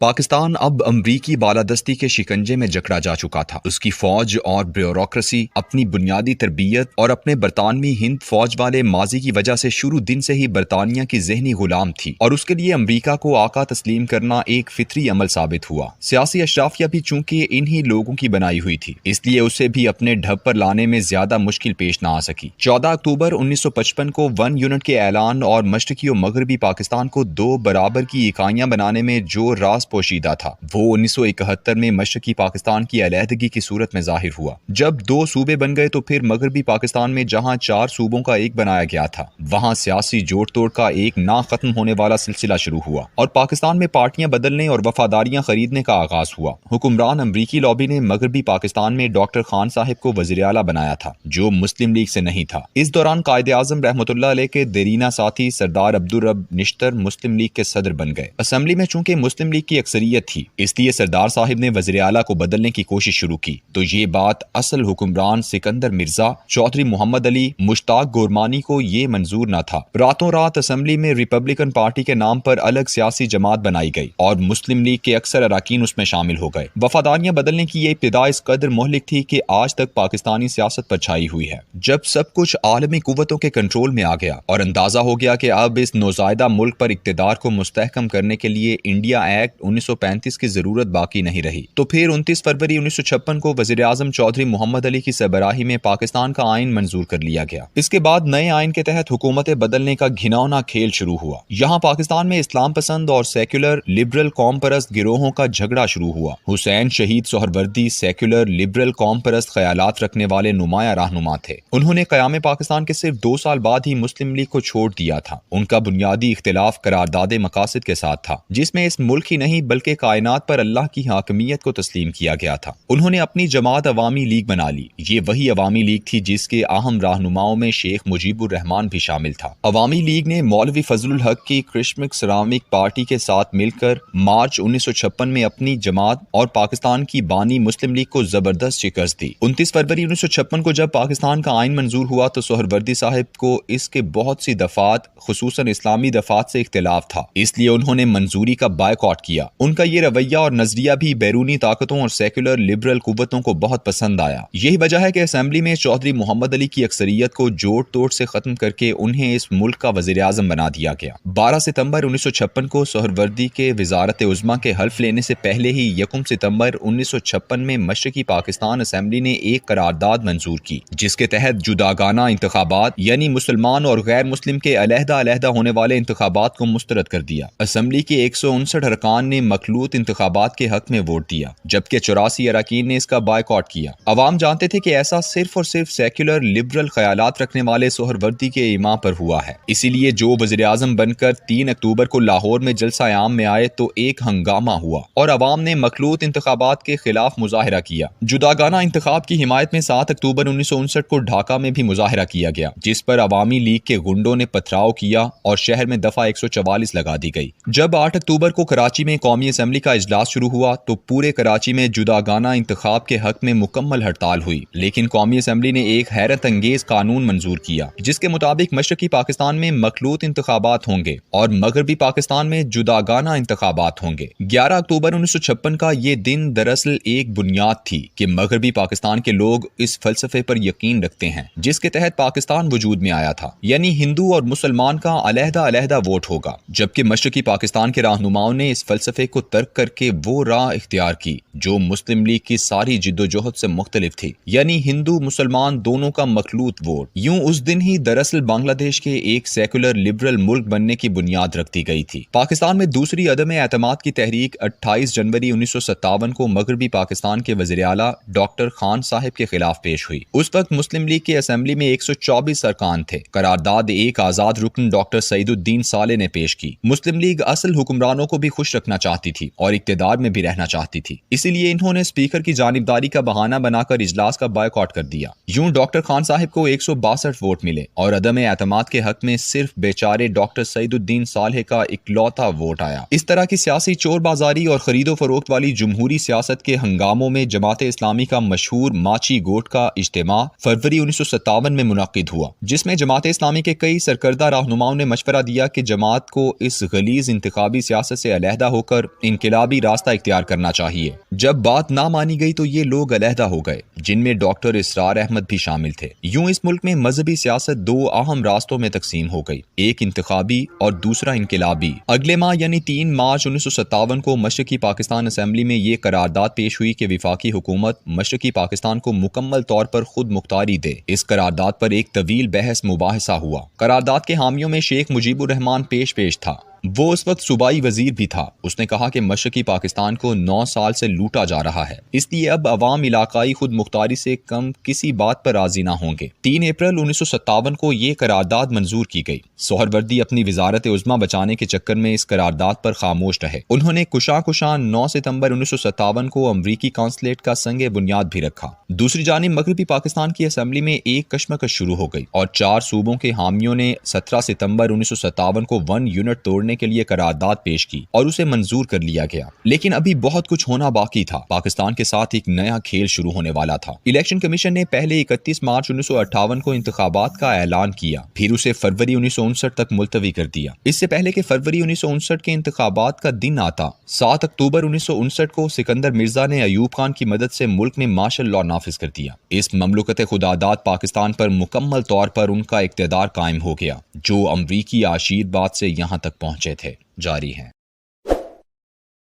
پاکستان اب امریکی بالادستی کے شکنجے میں جکڑا جا چکا تھا۔ اس کی فوج اور بیوروکریسی اپنی بنیادی تربیت اور اپنے برطانوی ہند فوج والے ماضی کی وجہ سے شروع دن سے ہی برطانیہ کی ذہنی غلام تھی، اور اس کے لیے امریکہ کو آقا تسلیم کرنا ایک فطری عمل ثابت ہوا۔ سیاسی اشرافیہ بھی چونکہ انہی لوگوں کی بنائی ہوئی تھی، اس لیے اسے بھی اپنے ڈھب پر لانے میں زیادہ مشکل پیش نہ آ سکی۔ 14 اکتوبر 1955 کو 1 یونٹ کے اعلان اور مشرقی و مغربی پاکستان کو 2 برابر کی اکائیاں بنانے میں جو راز پوشیدہ تھا، وہ 1971 میں مشرقی پاکستان کی علیحدگی کی صورت میں ظاہر ہوا۔ جب 2 صوبے بن گئے تو پھر مغربی پاکستان میں جہاں 4 صوبوں کا ایک بنایا گیا تھا، وہاں سیاسی جوڑ توڑ کا ایک نہ ختم ہونے والا سلسلہ شروع ہوا اور پاکستان میں پارٹیاں بدلنے اور وفاداریاں خریدنے کا آغاز ہوا۔ حکمران امریکی لابی نے مغربی پاکستان میں ڈاکٹر خان صاحب کو وزیر اعلیٰ بنایا تھا، جو مسلم لیگ سے نہیں تھا۔ اس دوران قائد اعظم رحمۃ اللہ علیہ کے دیرینہ ساتھی سردار عبدالرب نشتر مسلم لیگ کے صدر بن گئے۔ اسمبلی میں چونکہ مسلم لیگ کی اکثریت تھی، اس لیے سردار صاحب نے وزیر اعلیٰ کو بدلنے کی کوشش شروع کی، تو یہ بات اصل حکمران سکندر مرزا، چودھری محمد علی، مشتاق گورمانی کو یہ منظور نہ تھا۔ راتوں رات اسمبلی میں ریپبلکن پارٹی کے نام پر الگ سیاسی جماعت بنائی گئی اور مسلم لیگ کے اکثر اراکین اس میں شامل ہو گئے۔ وفاداریاں بدلنے کی یہ ابتدا اس قدر مہلک تھی کہ آج تک پاکستانی سیاست پر چھائی ہوئی ہے۔ جب سب کچھ عالمی قوتوں کے کنٹرول میں آ گیا اور اندازہ ہو گیا کہ اب اس نوزائیدہ ملک پر اقتدار کو مستحکم کرنے کے لیے انڈیا ایکٹ 1935 کی ضرورت باقی نہیں رہی، تو پھر 29 فروری 1956 کو وزیر اعظم چودھری محمد علی کی سربراہی میں پاکستان کا آئین منظور کر لیا گیا۔ اس کے بعد نئے آئین کے تحت حکومتیں بدلنے کا گھناؤنا کھیل شروع ہوا۔ یہاں پاکستان میں اسلام پسند اور سیکولر لبرل قوم پرست گروہوں کا جھگڑا شروع ہوا۔ حسین شہید سہروردی سیکولر لبرل قوم پرست خیالات رکھنے والے نمایاں رہنما تھے۔ انہوں نے قیام پاکستان کے صرف 2 سال بعد ہی مسلم لیگ کو چھوڑ دیا تھا۔ ان کا بنیادی اختلاف قرارداد مقاصد کے ساتھ تھا، جس میں اس ملک ہی نہیں بلکہ کائنات پر اللہ کی حاکمیت کو تسلیم کیا گیا تھا۔ انہوں نے اپنی جماعت عوامی لیگ بنا لی۔ یہ وہی عوامی لیگ تھی جس کے اہم رہنماؤں میں شیخ مجیب الرحمان بھی شامل تھا۔ عوامی لیگ نے مولوی فضل الحق کی کرشمک سرامک پارٹی کے ساتھ مل کر مارچ 1956 میں اپنی جماعت اور پاکستان کی بانی مسلم لیگ کو زبردست شکست دی۔ 29 فروری 1956 کو جب پاکستان کا آئین منظور ہوا تو سہروردی صاحب کو اس کے بہت سی دفعات خصوصاً اسلامی دفعات سے اختلاف تھا، اس لیے انہوں نے منظوری کا بائیکاٹ کیا۔ ان کا یہ رویہ اور نظریہ بھی بیرونی طاقتوں اور سیکولر لبرل قوتوں کو بہت پسند آیا۔ یہی وجہ ہے کہ اسمبلی میں چودھری محمد علی کی اکثریت کو جوڑ توڑ سے ختم کر کے انہیں اس ملک کا وزیر اعظم بنا دیا گیا۔ 12 ستمبر 1956 کو سہروردی کے وزارت عظمیٰ کے حلف لینے سے پہلے ہی 1 ستمبر 1956 میں مشرقی پاکستان اسمبلی نے ایک قرارداد منظور کی، جس کے تحت جداگانہ انتخابات یعنی مسلمان اور غیر مسلم کے علیحدہ علیحدہ ہونے والے انتخابات کو مسترد کر دیا۔ اسمبلی کے 159 ارکان نے مخلوط انتخابات کے حق میں ووٹ دیا، جبکہ 84 اراکین نے اس کا بائیکاٹ کیا۔ عوام جانتے تھے کہ ایسا صرف اور صرف سیکولر لبرل خیالات رکھنے والے سہروردی کے ایما پر ہوا ہے، اسی لیے جو وزیر اعظم بن کر 3 اکتوبر کو لاہور میں جلسہ عام میں آئے تو ایک ہنگامہ ہوا اور عوام نے مخلوط انتخابات کے خلاف مظاہرہ کیا۔ جداگانہ انتخاب کی حمایت میں 7 اکتوبر 1959 کو ڈھاکہ میں بھی مظاہرہ کیا گیا، جس پر عوامی لیگ کے گنڈوں نے پتھراؤ کیا اور شہر میں دفعہ 144 لگا دی گئی۔ جب 8 اکتوبر کو کراچی میں قومی اسمبلی کا اجلاس شروع ہوا تو پورے کراچی میں جداگانہ انتخاب کے حق میں مکمل ہڑتال ہوئی، لیکن قومی اسمبلی نے ایک حیرت انگیز قانون منظور کیا، جس کے مطابق مشرقی پاکستان میں مخلوط انتخابات ہوں گے اور مغربی پاکستان میں جداگانہ انتخابات ہوں گے۔ 11 اکتوبر 1956 کا یہ دن دراصل ایک بنیاد تھی کہ مغربی پاکستان کے لوگ اس فلسفے پر یقین رکھتے ہیں جس کے تحت پاکستان وجود میں آیا تھا، یعنی ہندو اور مسلمان کا علیحدہ علیحدہ ووٹ ہوگا، جبکہ مشرقی پاکستان کے رہنماؤں نے اس فلسفے کو ترک کر کے وہ راہ اختیار کی جو مسلم لیگ کی ساری جدوجہد سے مختلف تھی، یعنی ہندو مسلمان دونوں کا مخلوط ووٹ۔ یوں اس دن ہی دراصل بنگلہ دیش کے ایک سیکولر لبرل ملک بننے کی بنیاد رکھ دی گئی تھی۔ پاکستان میں دوسری عدم اعتماد کی تحریک 28 جنوری 1957 کو مغربی پاکستان کے وزیر اعلیٰ ڈاکٹر خان صاحب کے خلاف پیش ہوئی۔ اس وقت مسلم لیگ کی اسمبلی میں 124 ارکان تھے۔ قرارداد ایک آزاد رکن ڈاکٹر سعید الدین صالح نے پیش کی۔ مسلم لیگ اصل حکمرانوں کو بھی خوش رکھنا چاہتی تھی اور اقتدار میں بھی رہنا چاہتی تھی، اسی لیے انہوں نے اسپیکر کی جانبداری کا بہانہ بنا کر اجلاس کا بائیکاٹ کر دیا۔ یوں ڈاکٹر خان صاحب کو 162 ووٹ ملے اور عدم اعتماد کے حق میں صرف بیچارے ڈاکٹر سعید الدین صالح کا اکلوتا ووٹ آیا۔ اس طرح کی سیاسی چور بازاری اور خرید و فروخت والی جمہوری سیاست کے ہنگاموں میں جماعت اسلامی کا مشہور ماچی گوٹ کا اجتماع فروری 1957 میں منعقد ہوا، جس میں جماعت اسلامی کے کئی سرکردہ رہنماؤں نے مشورہ دیا کہ جماعت کو اس غلیظ انتخابی سیاست سے علیحدہ ہو کر انقلابی راستہ اختیار کرنا چاہیے۔ جب بات نہ مانی گئی تو یہ لوگ علیحدہ ہو گئے، جن میں ڈاکٹر اسرار احمد بھی شامل تھے۔ یوں اس ملک میں مذہبی سیاست دو اہم راستوں میں تقسیم ہو گئی، ایک انتخابی اور دوسرا انقلابی۔ اگلے ماہ یعنی 3 مارچ 1957 کو مشرقی پاکستان اسمبلی میں یہ قرارداد پیش ہوئی کہ وفاقی حکومت مشرقی پاکستان کو مکمل طور پر خود مختاری دے۔ اس قرارداد پر ایک طویل بحث مباحثہ ہوا۔ قرارداد کے حامیوں میں شیخ مجیب الرحمان پیش تھا۔ وہ اس وقت صوبائی وزیر بھی تھا۔ اس نے کہا کہ مشرقی پاکستان کو 9 سال سے لوٹا جا رہا ہے، اس لیے اب عوام علاقائی خود مختاری سے کم کسی بات پر راضی نہ ہوں گے۔ 3 اپریل 1957 کو یہ قرارداد منظور کی گئی۔ سہروردی اپنی وزارت عظمیٰ بچانے کے چکر میں اس قرارداد پر خاموش رہے۔ انہوں نے کشاں 9 ستمبر 1957 کو امریکی قونصلیٹ کا سنگ بنیاد بھی رکھا۔ دوسری جانب مغربی پاکستان کی اسمبلی میں ایک کشمکش شروع ہو گئی اور 4 صوبوں کے حامیوں نے 17 ستمبر 1957 کو 1 یونٹ توڑنے کے لیے قرارداد پیش کی اور اسے منظور کر لیا گیا۔ لیکن ابھی بہت کچھ ہونا باقی تھا۔ پاکستان کے ساتھ ایک نیا کھیل شروع ہونے والا تھا۔ الیکشن کمیشن نے پہلے 31 مارچ 1958 کو انتخابات کا اعلان کیا، پھر اسے فروری 1959 تک ملتوی کر دیا۔ اس سے پہلے کہ فروری 1959 کے انتخابات کا دن آتا، 7 اکتوبر 1959 کو سکندر مرزا نے ایوب خان کی مدد سے ملک میں مارشل لاء نافذ کر دیا۔ اس مملکت خداداد پاکستان پر مکمل طور پر ان کا اقتدار قائم ہو گیا، جو امریکی آشیرواد سے یہاں تک پہنچے تھے، جاری ہیں۔